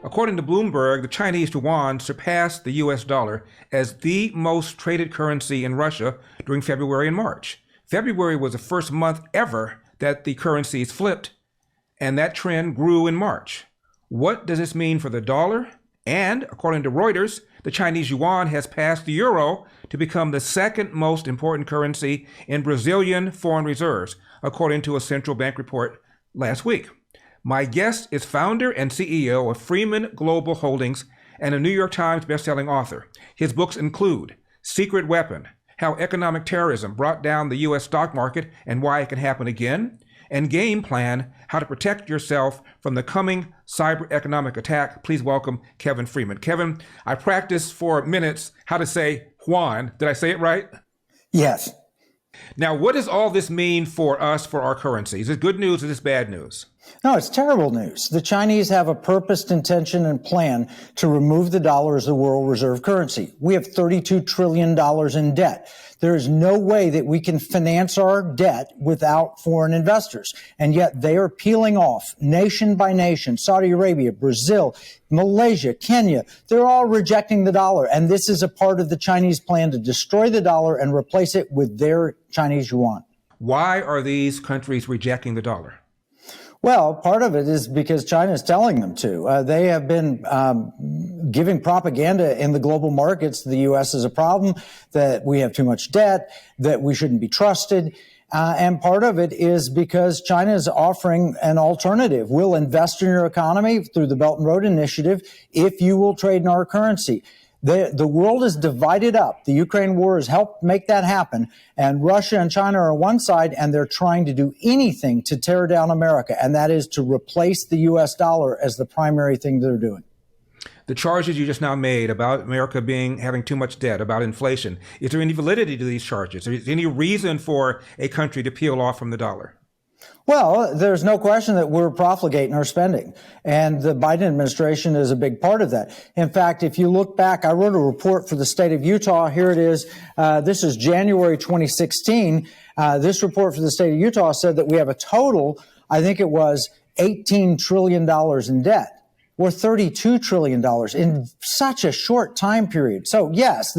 According to Bloomberg, the Chinese yuan surpassed the US dollar as the most traded currency in Russia during February and March. February was the first month ever that the currencies flipped, and that trend grew in March. What does this mean for the dollar? And according to Reuters, the Chinese yuan has passed the euro to become the second most important currency in Brazilian foreign reserves, according to a central bank report last week. My guest is founder and CEO of Freeman Global Holdings and a New York Times bestselling author. His books include Secret Weapon, How Economic Terrorism Brought Down the U.S. Stock Market and Why It Can Happen Again, and Game Plan, How to Protect Yourself from the Coming Cyber Economic Attack. Please welcome Kevin Freeman. Kevin, I practiced for minutes how to say Yuan. Did I say it right? Yes. Now, what does all this mean for us, for our currency? Is it good news or is this bad news? No, it's terrible news. The Chinese have a purposed intention and plan to remove the dollar as the world reserve currency. We have $32 trillion in debt. There is no way that we can finance our debt without foreign investors. And yet they are peeling off nation by nation, Saudi Arabia, Brazil, Malaysia, Kenya. They're all rejecting the dollar. And this is a part of the Chinese plan to destroy the dollar and replace it with their Chinese yuan. Why are these countries rejecting the dollar? Well, part of it is because China is telling them to. They have been giving propaganda in the global markets. The U.S. is a problem, that we have too much debt, that we shouldn't be trusted. And part of it is because China is offering an alternative. We'll invest in your economy through the Belt and Road Initiative if you will trade in our currency. The world is divided up. The Ukraine war has helped make that happen. And Russia and China are on one side, and they're trying to do anything to tear down America. And that is to replace the U.S. dollar as the primary thing they're doing. The charges you just now made about America having too much debt, about inflation, is there any validity to these charges? Is there any reason for a country to peel off from the dollar? Well, there's no question that we're profligating our spending, and the Biden administration is a big part of that. In fact, if you look back, I wrote a report for the state of Utah. Here it is. This is January 2016. This report for the state of Utah said that we have a total, I think it was $18 trillion in debt. We're $32 trillion in such a short time period. So yes,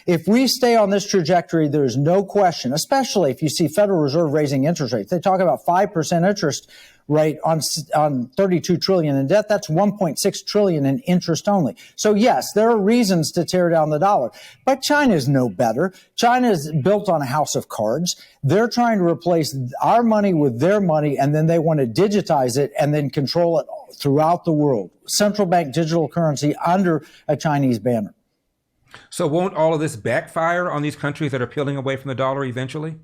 if we stay on this trajectory, there's no question, especially if you see Federal Reserve raising interest rates. They talk about 5% interest rate on $32 trillion in debt. That's $1.6 trillion in interest only. So yes, there are reasons to tear down the dollar, but China is no better. China is built on a house of cards. They're trying to replace our money with their money, and then they want to digitize it and then control it throughout the world. Central bank digital currency under a Chinese banner. So won't all of this backfire on these countries that are peeling away from the dollar eventually?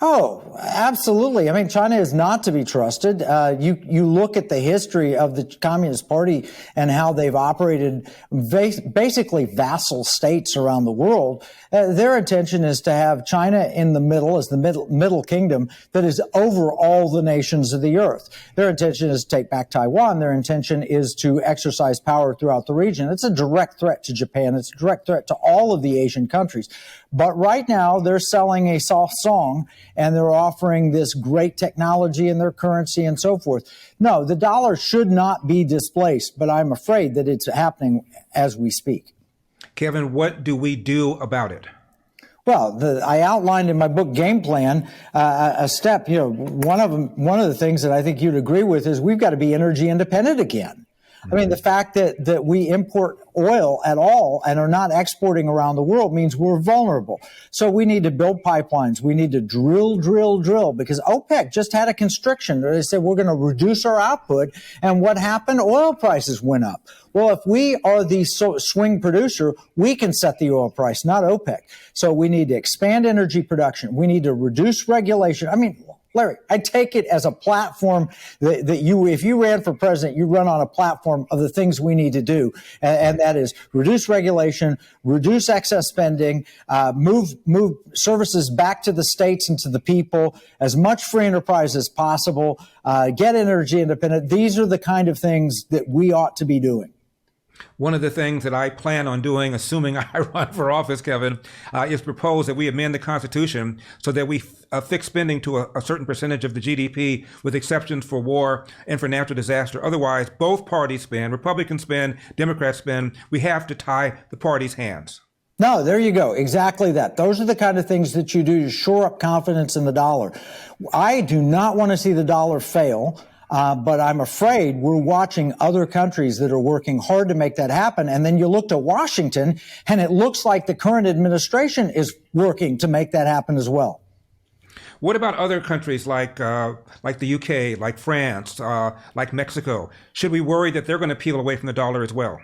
Oh, absolutely. I mean, China is not to be trusted. You look at the history of the Communist Party and how they've operated basically vassal states around the world. Their intention is to have China in the middle as the middle kingdom that is over all the nations of the earth. Their intention is to take back Taiwan. Their intention is to exercise power throughout the region. It's a direct threat to Japan. It's a direct threat to all of the Asian countries. But right now, they're selling a soft song, and they're offering this great technology in their currency and so forth. No, the dollar should not be displaced, but I'm afraid that it's happening as we speak. Kevin, what do we do about it? Well, I outlined in my book Game Plan a step. One of the things that I think you'd agree with is we've got to be energy independent again. I mean, the fact that we import oil at all and are not exporting around the world means we're vulnerable. So we need to build pipelines. We need to drill, because OPEC just had a constriction. They said we're going to reduce our output. And what happened? Oil prices went up. Well, if we are the swing producer, we can set the oil price, not OPEC. So we need to expand energy production. We need to reduce regulation. I mean, Larry, I take it as a platform that if you ran for president, you run on a platform of the things we need to do. And that is reduce regulation, reduce excess spending, move services back to the states and to the people, as much free enterprise as possible, get energy independent. These are the kind of things that we ought to be doing. One of the things that I plan on doing, assuming I run for office, Kevin, is propose that we amend the Constitution so that we fix spending to a certain percentage of the GDP, with exceptions for war and for natural disaster. Otherwise, both parties spend, Republicans spend, Democrats spend. We have to tie the parties' hands. No, there you go. Exactly that. Those are the kind of things that you do to shore up confidence in the dollar. I do not want to see the dollar fail. But I'm afraid we're watching other countries that are working hard to make that happen. And then you look to Washington, and it looks like the current administration is working to make that happen as well. What about other countries like the UK, like France, like Mexico? Should we worry that they're going to peel away from the dollar as well?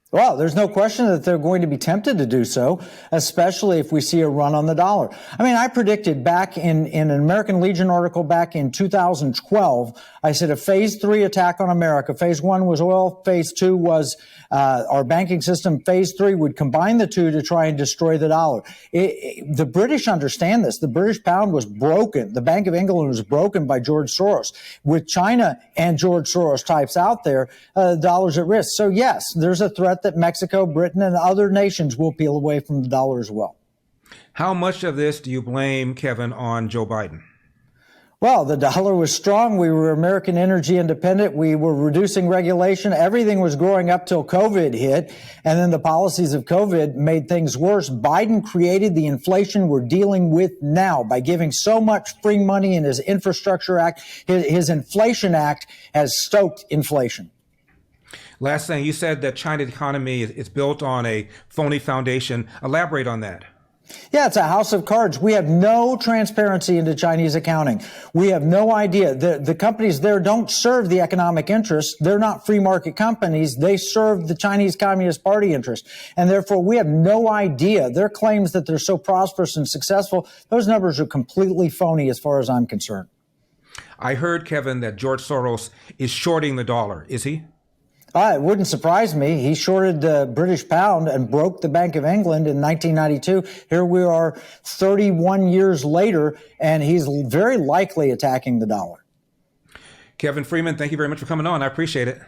Well, there's no question that they're going to be tempted to do so, especially if we see a run on the dollar. I mean, I predicted back in an American Legion article back in 2012, I said a phase 3 attack on America. Phase 1 was oil. Phase 2 was our banking system. Phase 3 would combine the two to try and destroy the dollar. The British understand this. The British pound was broken. The Bank of England was broken by George Soros. With China and George Soros types out there, the dollar's at risk. So yes, there's a threat that Mexico, Britain, and other nations will peel away from the dollar as well. How much of this do you blame, Kevin, on Joe Biden? Well, the dollar was strong. We were American energy independent. We were reducing regulation. Everything was growing up till COVID hit. And then the policies of COVID made things worse. Biden created the inflation we're dealing with now by giving so much free money in his Infrastructure Act. His Inflation Act has stoked inflation. Last thing, you said that China's economy is built on a phony foundation. Elaborate on that. Yeah, it's a house of cards. We have no transparency into Chinese accounting. We have no idea. The companies there don't serve the economic interests. They're not free market companies. They serve the Chinese Communist Party interest. And therefore, we have no idea. Their claims that they're so prosperous and successful, those numbers are completely phony as far as I'm concerned. I heard, Kevin, that George Soros is shorting the dollar. Is he? It wouldn't surprise me. He shorted the British pound and broke the Bank of England in 1992. Here we are 31 years later, and he's very likely attacking the dollar. Kevin Freeman, thank you very much for coming on. I appreciate it.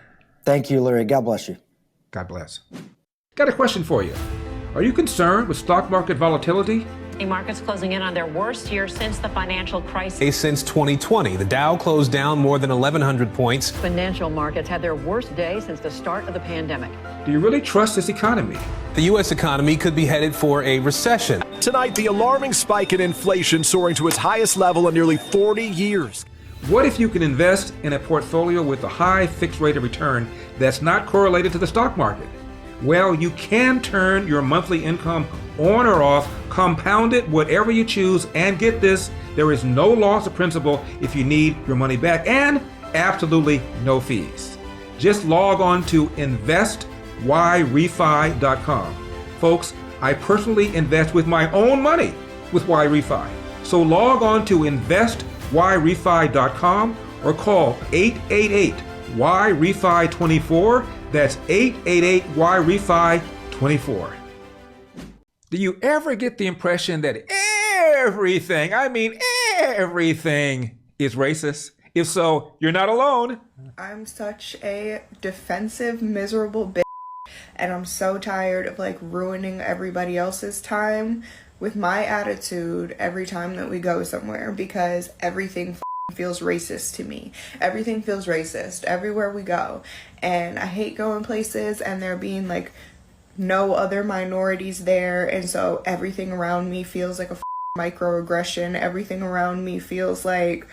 Thank you, Larry. God bless you. God bless. Got a question for you. Are you concerned with stock market volatility? Markets closing in on their worst year since the financial crisis. Since 2020, the Dow closed down more than 1,100 points. Financial markets had their worst day since the start of the pandemic. Do you really trust this economy? The U.S. economy could be headed for a recession. Tonight, the alarming spike in inflation soaring to its highest level in nearly 40 years. What if you can invest in a portfolio with a high fixed rate of return that's not correlated to the stock market? Well, you can turn your monthly income on or off, compound it, whatever you choose, and get this, there is no loss of principal if you need your money back, and absolutely no fees. Just log on to investyrefy.com. Folks, I personally invest with my own money with YRefi. So log on to investyrefy.com or call 888-YREFI24. That's 888-YREFI24. Do you ever get the impression that everything, I mean everything, is racist? If so, you're not alone. I'm such a defensive, miserable bitch, and I'm so tired of ruining everybody else's time with my attitude every time that we go somewhere, because everything feels racist to me. Everything feels racist everywhere we go, and I hate going places and there being no other minorities there, and so everything around me feels like a microaggression. Everything around me feels like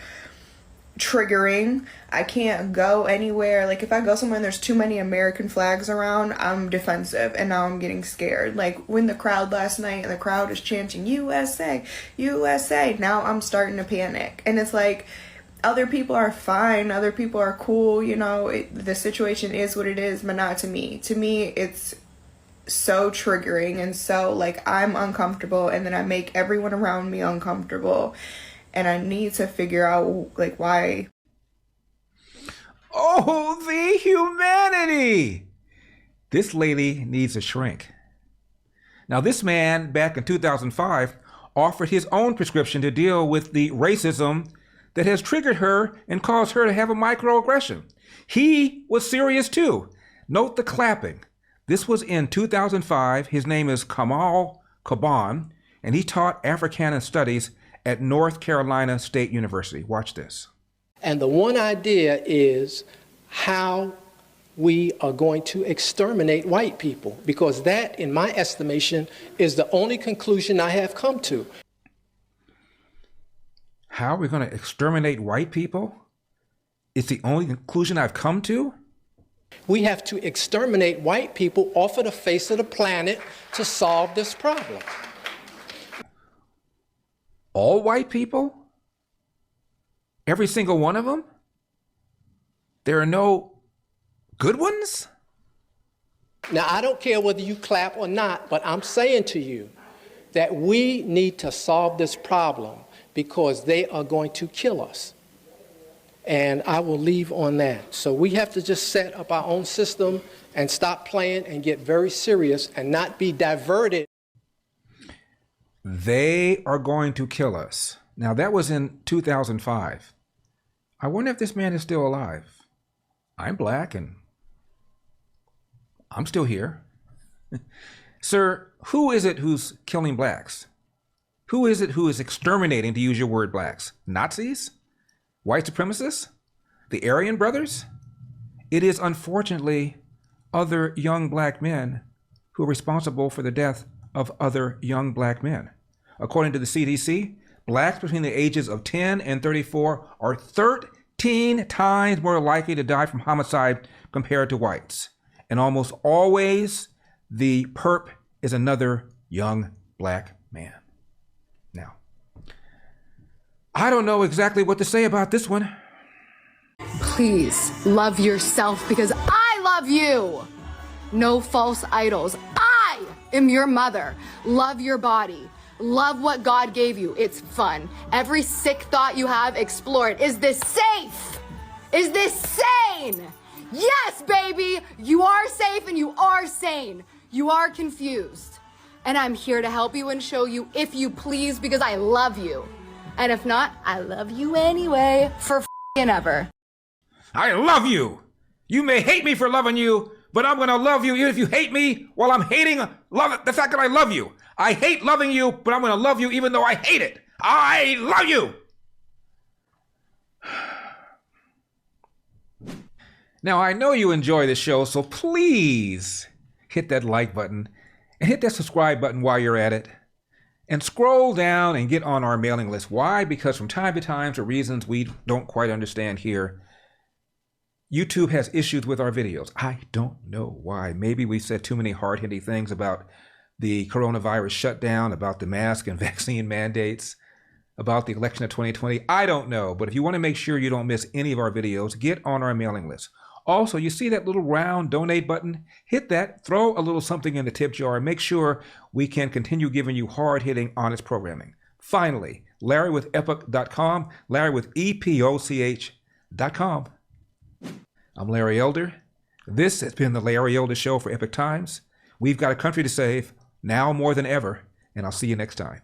triggering. I can't go anywhere. If I go somewhere and there's too many American flags around, I'm defensive, and now I'm getting scared. When the crowd last night and the crowd is chanting USA, USA, now I'm starting to panic. And it's other people are fine, other people are cool, the situation is what it is, but not to me. To me, it's so triggering, and so I'm uncomfortable, and then I make everyone around me uncomfortable, and I need to figure out why. Oh, the humanity! This lady needs a shrink. Now, this man back in 2005 offered his own prescription to deal with the racism that has triggered her and caused her to have a microaggression. He was serious too. Note the clapping. This was in 2005. His name is Kamal Kaban, and he taught Africana Studies at North Carolina State University. Watch this. And the one idea is how we are going to exterminate white people, because that, in my estimation, is the only conclusion I have come to. How are we going to exterminate white people? It's the only conclusion I've come to? We have to exterminate white people off of the face of the planet to solve this problem. All white people? Every single one of them? There are no good ones? Now, I don't care whether you clap or not, but I'm saying to you that we need to solve this problem because they are going to kill us. And I will leave on that. So we have to just set up our own system and stop playing and get very serious and not be diverted. They are going to kill us. Now, that was in 2005. I wonder if this man is still alive. I'm black and I'm still here. Sir, who is it who's killing blacks? Who is it who is exterminating, to use your word, blacks? Nazis? White supremacists? The Aryan brothers? It is unfortunately other young black men who are responsible for the death of other young black men. According to the CDC, blacks between the ages of 10 and 34 are 13 times more likely to die from homicide compared to whites. And almost always the perp is another young black man. Now, I don't know exactly what to say about this one. Please love yourself because I love you. No false idols. I am your mother. Love your body. Love what God gave you. It's fun. Every sick thought you have, explore it. Is this safe? Is this sane? Yes, baby. You are safe and you are sane. You are confused. And I'm here to help you and show you if you please because I love you. And if not, I love you anyway, for f***ing ever. I love you. You may hate me for loving you, but I'm going to love you even if you hate me while I'm hating the fact that I love you. I hate loving you, but I'm going to love you even though I hate it. I love you. Now, I know you enjoy this show, so please hit that like button and hit that subscribe button while you're at it. And scroll down and get on our mailing list. Why? Because from time to time, for reasons we don't quite understand here, YouTube has issues with our videos. I don't know why. Maybe we said too many hard-hitting things about the coronavirus shutdown, about the mask and vaccine mandates, about the election of 2020. I don't know. But if you want to make sure you don't miss any of our videos, get on our mailing list. Also, you see that little round donate button? Hit that, throw a little something in the tip jar, and make sure we can continue giving you hard-hitting, honest programming. Finally, LarryWithEpoch.com, LarryWithEpoch.com. I'm Larry Elder. This has been the Larry Elder Show for Epoch Times. We've got a country to save, now more than ever, and I'll see you next time.